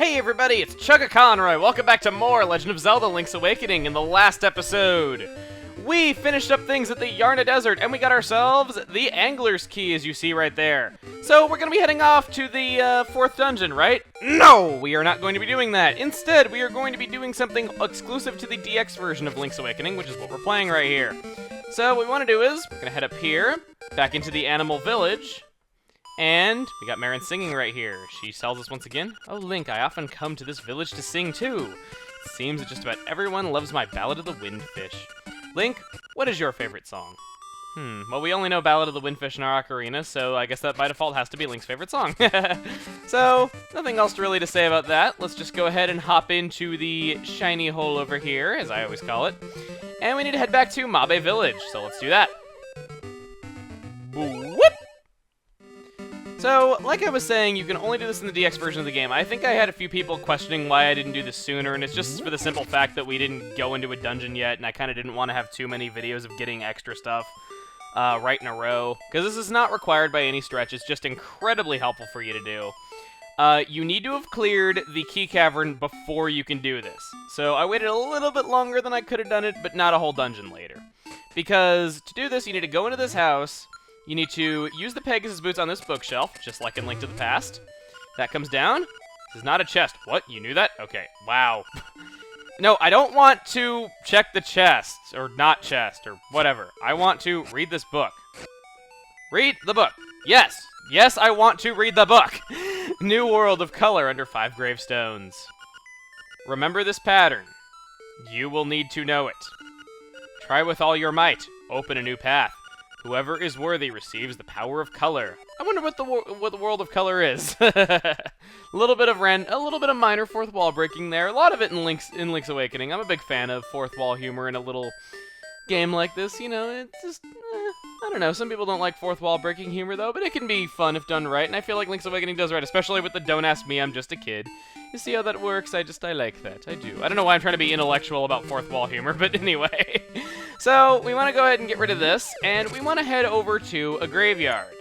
Hey everybody, it's Chugga Conroy. Welcome back to more Legend of Zelda Link's Awakening. In the last episode, we finished up things at the Yarna Desert, and we got ourselves the Angler's Key, as you see right there. So we're going to be heading off to the fourth dungeon, right? No, we are not going to be doing that. Instead, we are going to be doing something exclusive to the DX version of Link's Awakening, which is what we're playing right here. So what we want to do is, we're going to head up here, back into the Animal Village, and we got Marin singing right here. She tells us once again, "Oh, Link, I often come to this village to sing too. It seems that just about everyone loves my Ballad of the Windfish." Link, what is your favorite song? Well, we only know Ballad of the Windfish in our ocarina, so I guess that by default has to be Link's favorite song. So, nothing else really to say about that. Let's just go ahead and hop into the shiny hole over here, as I always call it. And we need to head back to Mabe Village, so let's do that. Whoop! So, like I was saying, you can only do this in the DX version of the game. I think I had a few people questioning why I didn't do this sooner, and it's just for the simple fact that we didn't go into a dungeon yet, and I kind of didn't want to have too many videos of getting extra stuff right in a row, because this is not required by any stretch. It's just incredibly helpful for you to do. You need to have cleared the Key Cavern before you can do this. So I waited a little bit longer than I could have done it, but not a whole dungeon later. Because to do this, you need to go into this house. You need to use the Pegasus boots on this bookshelf, just like in Link to the Past. That comes down. This is not a chest. What? You knew that? Okay. Wow. No, I don't want to check the chest, or not chest, or whatever. I want to read this book. Read the book. Yes. Yes, I want to read the book. New World of Color under 5 gravestones. Remember this pattern. You will need to know it. Try with all your might. Open a new path. Whoever is worthy receives the power of color. I wonder what the world of color is. a little bit of minor fourth wall breaking there. A lot of it in Link's Awakening. I'm a big fan of fourth wall humor in a little game like this. You know, it's just I don't know. Some people don't like fourth wall breaking humor though, but it can be fun if done right. And I feel like Link's Awakening does right, especially with the "Don't ask me, I'm just a kid." You see how that works? I like that. I do. I don't know why I'm trying to be intellectual about fourth wall humor, but anyway. So, we want to go ahead and get rid of this, and we want to head over to a graveyard.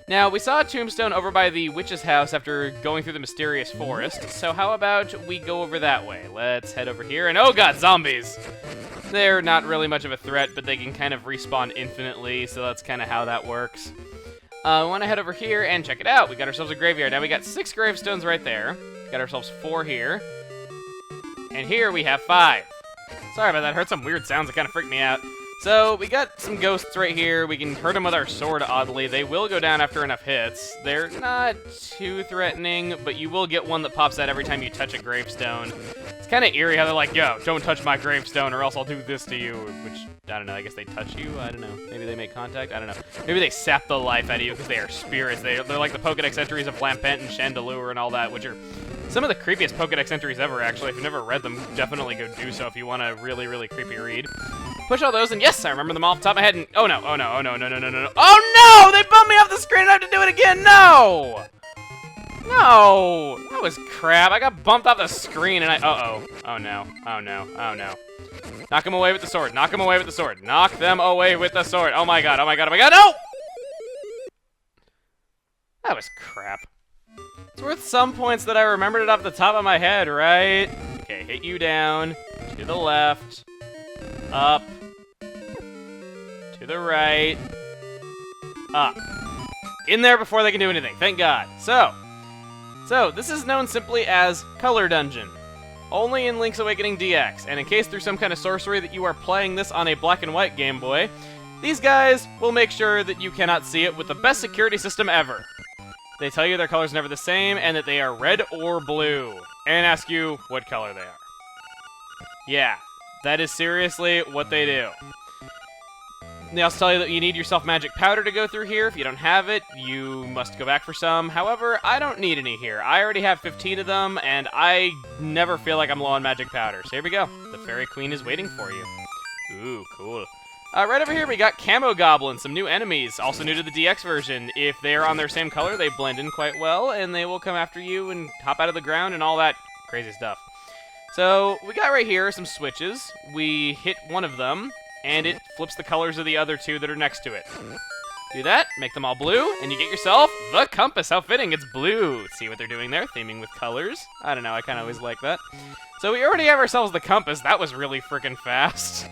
Now, we saw a tombstone over by the witch's house after going through the mysterious forest, so how about we go over that way? Let's head over here, and oh god, zombies! They're not really much of a threat, but they can kind of respawn infinitely, so that's kind of how that works. We want to head over here and check it out. We got ourselves a graveyard. Now, we got 6 gravestones right there. Got ourselves 4 here. And here we have 5. Sorry about that. I heard some weird sounds that kind of freaked me out. So, we got some ghosts right here. We can hurt them with our sword, oddly. They will go down after enough hits. They're not too threatening, but you will get one that pops out every time you touch a gravestone. It's kind of eerie how they're like, "Yo, don't touch my gravestone or else I'll do this to you," which, I don't know, I guess they touch you? I don't know. Maybe they make contact? I don't know. Maybe they sap the life out of you because they are spirits. They're like the Pokedex entries of Lampent and Chandelure and all that, which are some of the creepiest Pokedex entries ever, actually. If you've never read them, definitely go do so if you want a really, really creepy read. Push all those, and yes, I remember them all off the top of my head, and oh no, oh no, oh no, no, no, no, no, no. Oh no! They bumped me off the screen and I have to do it again! No! No! That was crap. I got bumped off the screen and uh-oh. Oh no, oh no, oh no. Knock them away with the sword. Knock them away with the sword. Knock them away with the sword. Oh my god, oh my god, oh my god, no! That was crap. It's worth some points that I remembered it off the top of my head, right? Okay, hit you down. To the left. Up. To the right. Up. In there before they can do anything. Thank God. So, this is known simply as Color Dungeon. Only in Link's Awakening DX, and in case through some kind of sorcery that you are playing this on a black and white Game Boy, these guys will make sure that you cannot see it with the best security system ever. They tell you their color's never the same, and that they are red or blue, and ask you what color they are. Yeah, that is seriously what they do. They also tell you that you need yourself magic powder to go through here. If you don't have it, you must go back for some. However, I don't need any here. I already have 15 of them, and I never feel like I'm low on magic powder. So here we go. The Fairy Queen is waiting for you. Ooh, cool. Right over here, we got Camo Goblins, some new enemies, also new to the DX version. If they are on their same color, they blend in quite well, and they will come after you and hop out of the ground and all that crazy stuff. So, we got right here some switches. We hit one of them, and it flips the colors of the other 2 that are next to it. Do that, make them all blue, and you get yourself the compass. How fitting, it's blue. See what they're doing there? Theming with colors. I don't know, I kind of always like that. So we already have ourselves the compass. That was really freaking fast.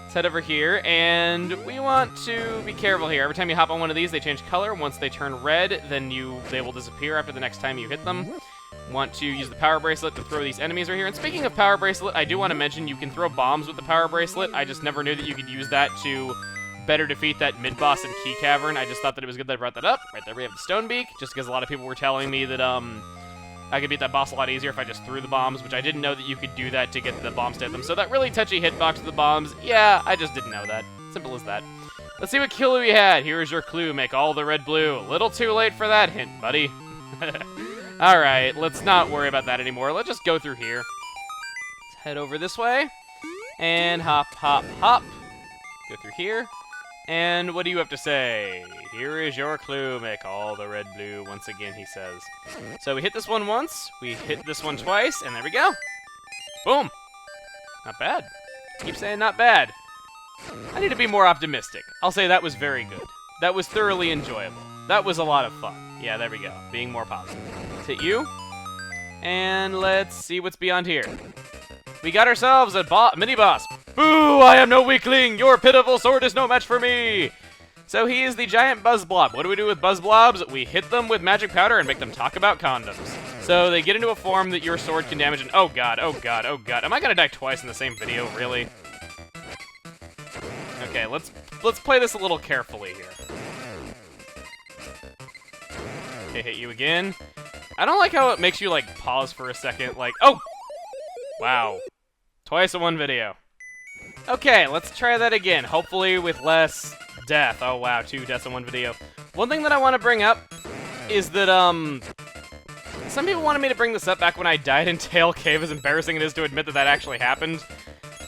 Let's head over here, and we want to be careful here. Every time you hop on one of these, they change color. Once they turn red, then they will disappear after the next time you hit them. Want to use the power bracelet to throw these enemies right here. And speaking of power bracelet, I do want to mention you can throw bombs with the power bracelet. I just never knew that you could use that to better defeat that mid-boss in Key Cavern. I just thought that it was good that I brought that up. Right there we have the Stone Beak, just because a lot of people were telling me that I could beat that boss a lot easier if I just threw the bombs, which I didn't know that you could do that to get the bombs to hit them. So that really touchy hitbox with the bombs, yeah, I just didn't know that. Simple as that. Let's see what clue we had. Here is your clue. Make all the red blue. A little too late for that hint, buddy. Alright, let's not worry about that anymore. Let's just go through here. Let's head over this way. And hop, hop, hop. Go through here. And what do you have to say? Here is your clue. Make all the red blue. Once again, he says. So we hit this one once. We hit this one twice. And there we go. Boom. Not bad. Keep saying not bad. I need to be more optimistic. I'll say that was very good. That was thoroughly enjoyable. That was a lot of fun. Yeah, there we go. Being more positive. Let's hit you. And let's see what's beyond here. We got ourselves a mini-boss. Boo! I am no weakling! Your pitiful sword is no match for me! So he is the giant buzz blob. What do we do with buzz blobs? We hit them with magic powder and make them talk about condoms. So they get into a form that your sword can damage and oh god, oh god, oh god. Am I gonna die twice in the same video, really? Okay, let's play this a little carefully here. Okay, hit you again. I don't like how it makes you, like, pause for a second, like, oh! Wow. Twice in one video. Okay, let's try that again, hopefully with less death. Oh, wow, 2 deaths in one video. One thing that I want to bring up is that, some people wanted me to bring this up back when I died in Tail Cave, as embarrassing it is to admit that that actually happened.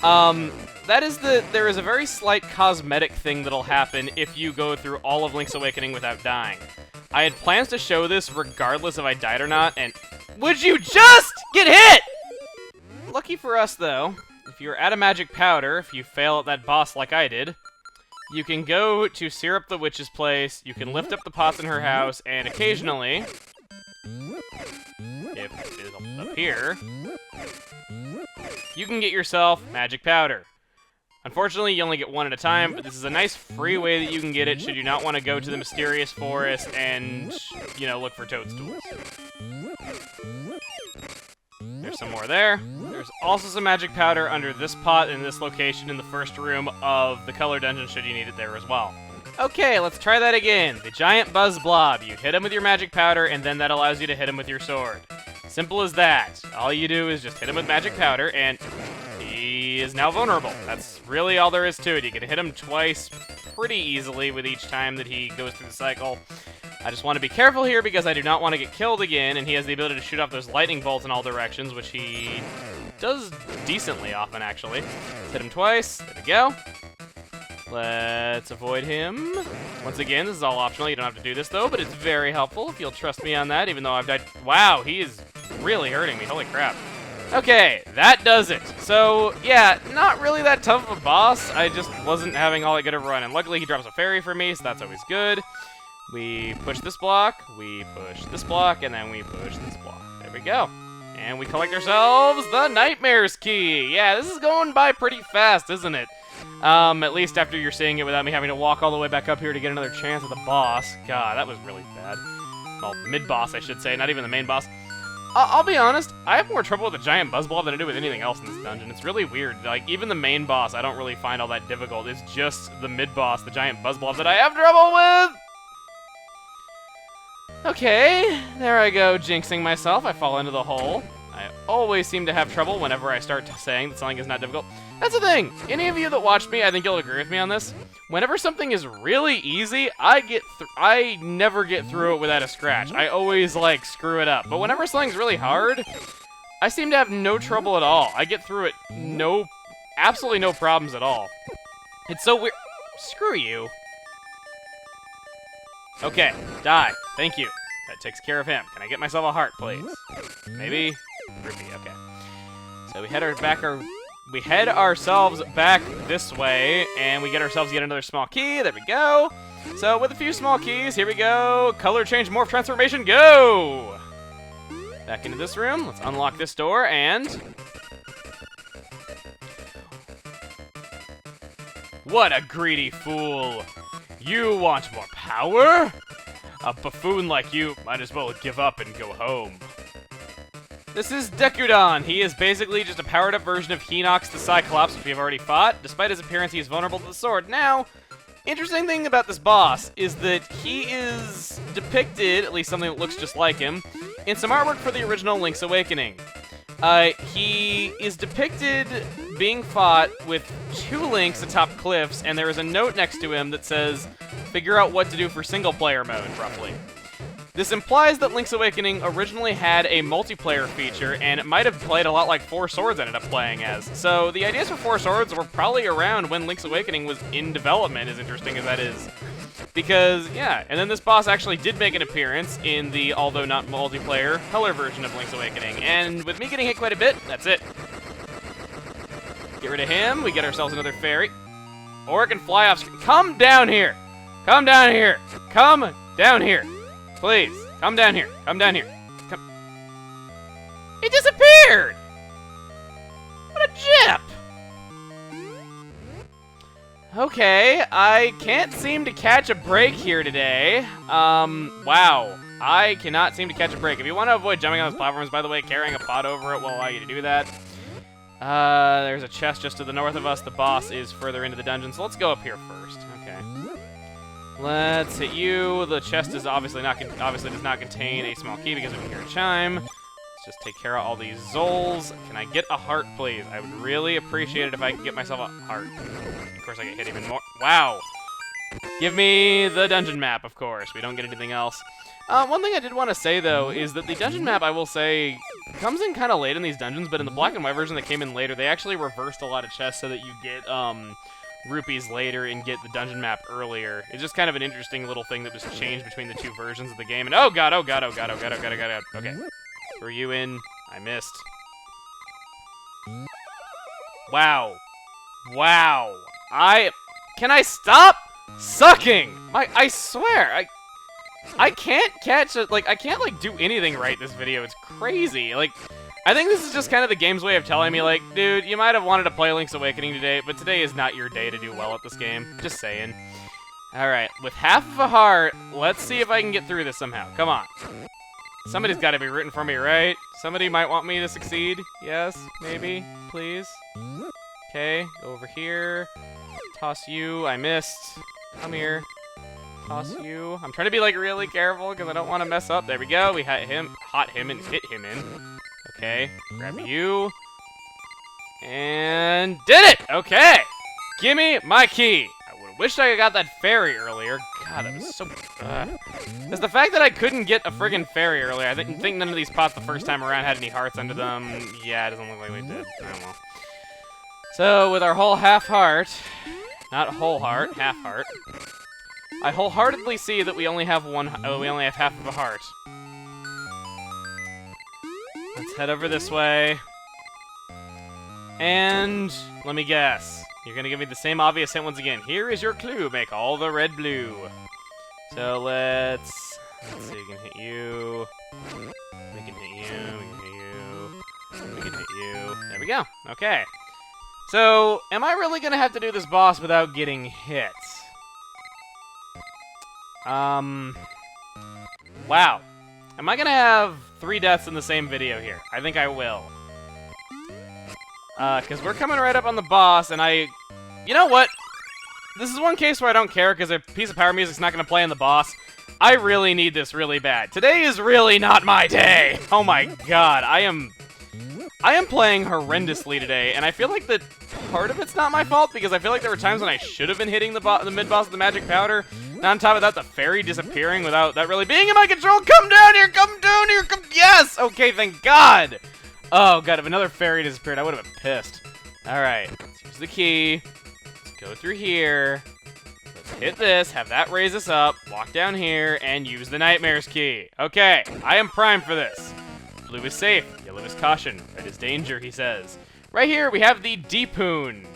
That is that there is a very slight cosmetic thing that'll happen if you go through all of Link's Awakening without dying. I had plans to show this regardless if I died or not, and would you just get hit? Lucky for us, though, if you're out of magic powder, if you fail at that boss like I did, you can go to Syrup the Witch's place, you can lift up the pots in her house, and occasionally, if it'll appear, you can get yourself magic powder. Unfortunately, you only get one at a time, but this is a nice free way that you can get it should you not want to go to the mysterious forest and, you know, look for toadstools. There's some more there. There's also some magic powder under this pot in this location in the first room of the color dungeon should you need it there as well. Okay, let's try that again. The giant buzz blob. You hit him with your magic powder, and then that allows you to hit him with your sword. Simple as that. All you do is just hit him with magic powder, and he is now vulnerable. That's really all there is to it. You can hit him twice pretty easily with each time that he goes through the cycle. I just want to be careful here because I do not want to get killed again, and he has the ability to shoot off those lightning bolts in all directions, which he does decently often, actually. Let's hit him twice. There we go. Let's avoid him. Once again, this is all optional. You don't have to do this, though, but it's very helpful if you'll trust me on that, even though I've died. Wow, he is really hurting me. Holy crap. Okay, that does it. So, yeah, not really that tough of a boss. I just wasn't having all that good of a run, and luckily he drops a fairy for me, so that's always good. We push this block, we push this block, and then we push this block. There we go. And we collect ourselves the Nightmares Key. Yeah, this is going by pretty fast, isn't it? At least after you're seeing it without me having to walk all the way back up here to get another chance at the boss. God, that was really bad. Well, mid-boss, I should say, not even the main boss. I'll be honest, I have more trouble with the giant buzz blob than I do with anything else in this dungeon. It's really weird. Like, even the main boss, I don't really find all that difficult. It's just the mid-boss, the giant buzz blob, that I have trouble with! Okay, there I go, jinxing myself. I fall into the hole. I always seem to have trouble whenever I start saying that something is not difficult. That's the thing. Any of you that watch me, I think you'll agree with me on this. Whenever something is really easy, I never get through it without a scratch. I always, like, screw it up. But whenever something's really hard, I seem to have no trouble at all. I get through it absolutely no problems at all. It's so weird. Screw you. Okay, die. Thank you. That takes care of him. Can I get myself a heart, please? Maybe? Rupee, okay. So we head ourselves back this way, and we get ourselves yet another small key. There we go. So with a few small keys, here we go. Color change, morph transformation, go! Back into this room. Let's unlock this door and... What a greedy fool! You want more power? A buffoon like you might as well give up and go home. This is Dekudon. He is basically just a powered-up version of Hinox the Cyclops, which we have already fought. Despite his appearance, he is vulnerable to the sword. Now, interesting thing about this boss is that he is depicted, at least something that looks just like him, in some artwork for the original Link's Awakening. He is depicted being fought with two Links atop cliffs, and there is a note next to him that says, figure out what to do for single-player mode, roughly. This implies that Link's Awakening originally had a multiplayer feature, and it might have played a lot like Four Swords ended up playing as. So the ideas for Four Swords were probably around when Link's Awakening was in development, as interesting as that is. Because, yeah, and then this boss actually did make an appearance in the, although not multiplayer, color version of Link's Awakening. And with me getting hit quite a bit, that's it. Get rid of him, we get ourselves another fairy. Or it can fly off screen. Come down here! Come down here! Come down here! Please, come down here. Come down here. Come. It disappeared! What a jip! Okay, I can't seem to catch a break here today. Wow. I cannot seem to catch a break. If you want to avoid jumping on those platforms, by the way, carrying a pot over it will allow you to do that. There's a chest just to the north of us. The boss is further into the dungeon, so let's go up here first. Okay. Let's hit you. The chest is obviously does not contain a small key because we can hear a chime. Let's just take care of all these Zols. Can I get a heart, please? I would really appreciate it if I could get myself a heart. Of course, I get hit even more. Wow. Give me the dungeon map, of course. We don't get anything else. One thing I did want to say, though, is that the dungeon map, I will say, comes in kind of late in these dungeons, but in the black and white version that came in later, they actually reversed a lot of chests so that you get, rupees later and get the dungeon map earlier. It's just kind of an interesting little thing that was changed between the two versions of the game. And oh god, oh god, oh god, oh god, oh god, oh god, oh god. Okay. Throw you in. I missed. Wow. Wow. Can I stop sucking? I swear, I can't catch it, I can't, do anything right this video. It's crazy. I think this is just kind of the game's way of telling me, dude, you might have wanted to play Link's Awakening today, but today is not your day to do well at this game. Just saying. Alright, with half of a heart, let's see if I can get through this somehow. Come on. Somebody's got to be rooting for me, right? Somebody might want me to succeed. Yes? Maybe? Please? Okay, go over here. Toss you. I missed. Come here. Toss you. I'm trying to be, really careful because I don't want to mess up. There we go. We hit him and hit him in. Okay, grab you. And did it! Okay! Give me my key! I would have wished I got that fairy earlier. God, that was so... It's the fact that I couldn't get a friggin' fairy earlier. I didn't think none of these pots the first time around had any hearts under them. Yeah, it doesn't look like we did. Oh well. So, with our whole half heart... Not whole heart, half heart. I wholeheartedly see that we only have we only have half of a heart. Let's head over this way. And let me guess. You're gonna give me the same obvious hint once again. Here is your clue. Make all the red blue. So let's see. We can hit you. We can hit you. We can hit you. We can hit you. There we go. Okay. So, am I really gonna have to do this boss without getting hit? Wow. Am I gonna have 3 deaths in the same video here? I think I will. Because we're coming right up on the boss, and you know what? This is one case where I don't care, because a piece of power music's not gonna play in the boss. I really need this really bad. Today is really not my day! Oh my god, I am playing horrendously today, and I feel like that part of it's not my fault, because I feel like there were times when I should have been hitting the mid-boss with the magic powder. And on top of that, the fairy disappearing without that really being in my control. Come down here! Come down here! Come... Yes! Okay, thank God! Oh, God, if another fairy disappeared, I would have been pissed. Alright, let's use the key. Let's go through here. Let's hit this, have that raise us up, walk down here, and use the Nightmares key. Okay, I am primed for this. Blue is safe, yellow is caution, red is danger, he says. Right here, we have the Deepoon.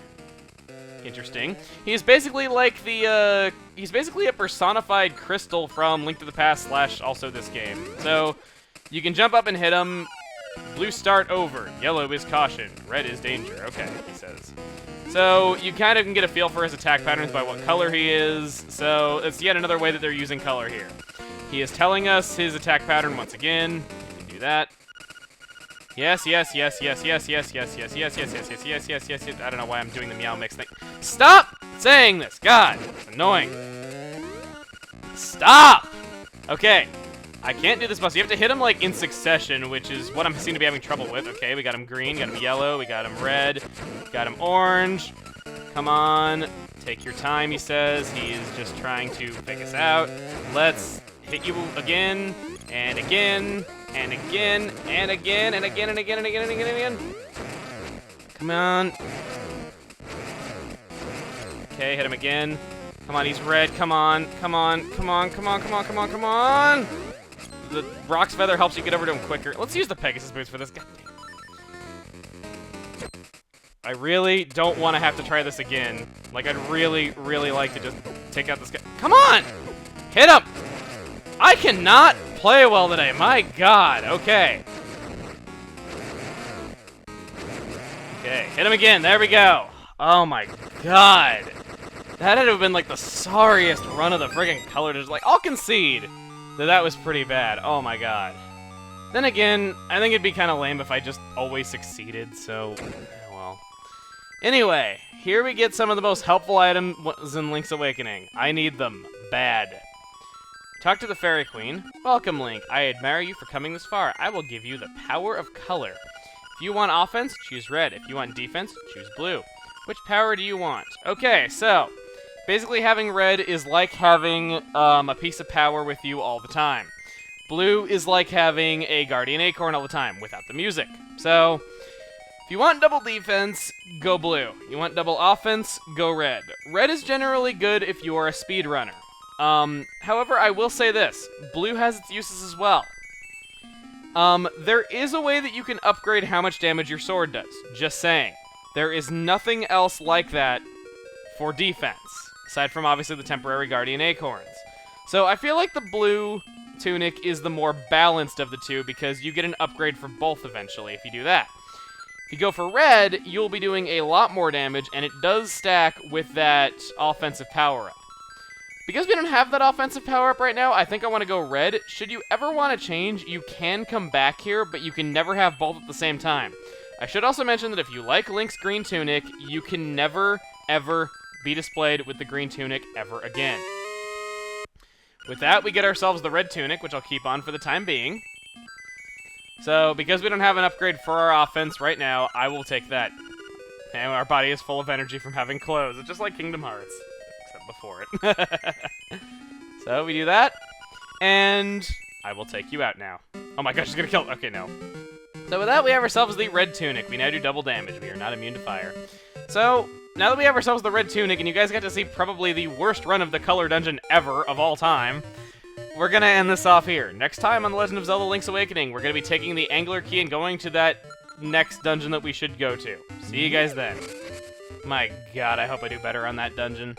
Interesting. He's basically like the, he's basically a personified crystal from Link to the Past / also this game. So, you can jump up and hit him. Blue start over. Yellow is caution. Red is danger. Okay, he says. So, you kind of can get a feel for his attack patterns by what color he is. So, it's yet another way that they're using color here. He is telling us his attack pattern once again. You can do that. Yes, yes, yes, yes, yes, yes, yes, yes, yes, yes, yes, yes, yes, yes, yes, yes. I don't know why I'm doing the meow mix thing. Stop saying this! God, it's annoying. Stop! Okay. I can't do this boss. You have to hit him, like, in succession, which is what I seem to be having trouble with. Okay, we got him green, got him yellow, we got him red, got him orange. Come on. Take your time, he says. He is just trying to fake us out. Let's hit you again, and again, and again, and again, and again, and again, and again, and again, and again. Come on. Okay, hit him again. Come on, he's red. Come on, come on, come on, come on, come on, come on, come on. The Rock's Feather helps you get over to him quicker. Let's use the Pegasus Boots for this guy. I really don't want to have to try this again. Like, I'd really, really like to just take out this guy. Come on! Hit him! I cannot play well today. My God. Okay. Okay, hit him again. There we go. Oh my God. That had to have been like the sorriest run of the friggin' color. Just like, I'll concede that was pretty bad. Oh my God. Then again, I think it'd be kind of lame if I just always succeeded, so, well. Anyway, here we get some of the most helpful items in Link's Awakening. I need them. Bad. Talk to the Fairy Queen. Welcome, Link. I admire you for coming this far. I will give you the power of color. If you want offense, choose red. If you want defense, choose blue. Which power do you want? Okay, so basically having red is like having a piece of power with you all the time. Blue is like having a Guardian Acorn all the time without the music. So if you want double defense, go blue. You want double offense, go red. Red is generally good if you are a speedrunner. However, I will say this. Blue has its uses as well. There is a way that you can upgrade how much damage your sword does. Just saying. There is nothing else like that for defense, aside from obviously the temporary Guardian Acorns. So I feel like the blue tunic is the more balanced of the two because you get an upgrade for both eventually if you do that. If you go for red, you'll be doing a lot more damage, and it does stack with that offensive power-up. Because we don't have that offensive power-up right now, I think I want to go red. Should you ever want to change, you can come back here, but you can never have both at the same time. I should also mention that if you like Link's green tunic, you can never, ever be displayed with the green tunic ever again. With that, we get ourselves the red tunic, which I'll keep on for the time being. So, because we don't have an upgrade for our offense right now, I will take that. And our body is full of energy from having clothes. It's just like Kingdom Hearts. Except before it. So, we do that. And I will take you out now. Oh my gosh, she's gonna kill... Okay, no. So with that, we have ourselves the red tunic. We now do double damage. We are not immune to fire. So, now that we have ourselves the red tunic, and you guys got to see probably the worst run of the color dungeon ever of all time, we're gonna end this off here. Next time on The Legend of Zelda Link's Awakening, we're gonna be taking the Angler Key and going to that next dungeon that we should go to. See you guys then. My God, I hope I do better on that dungeon.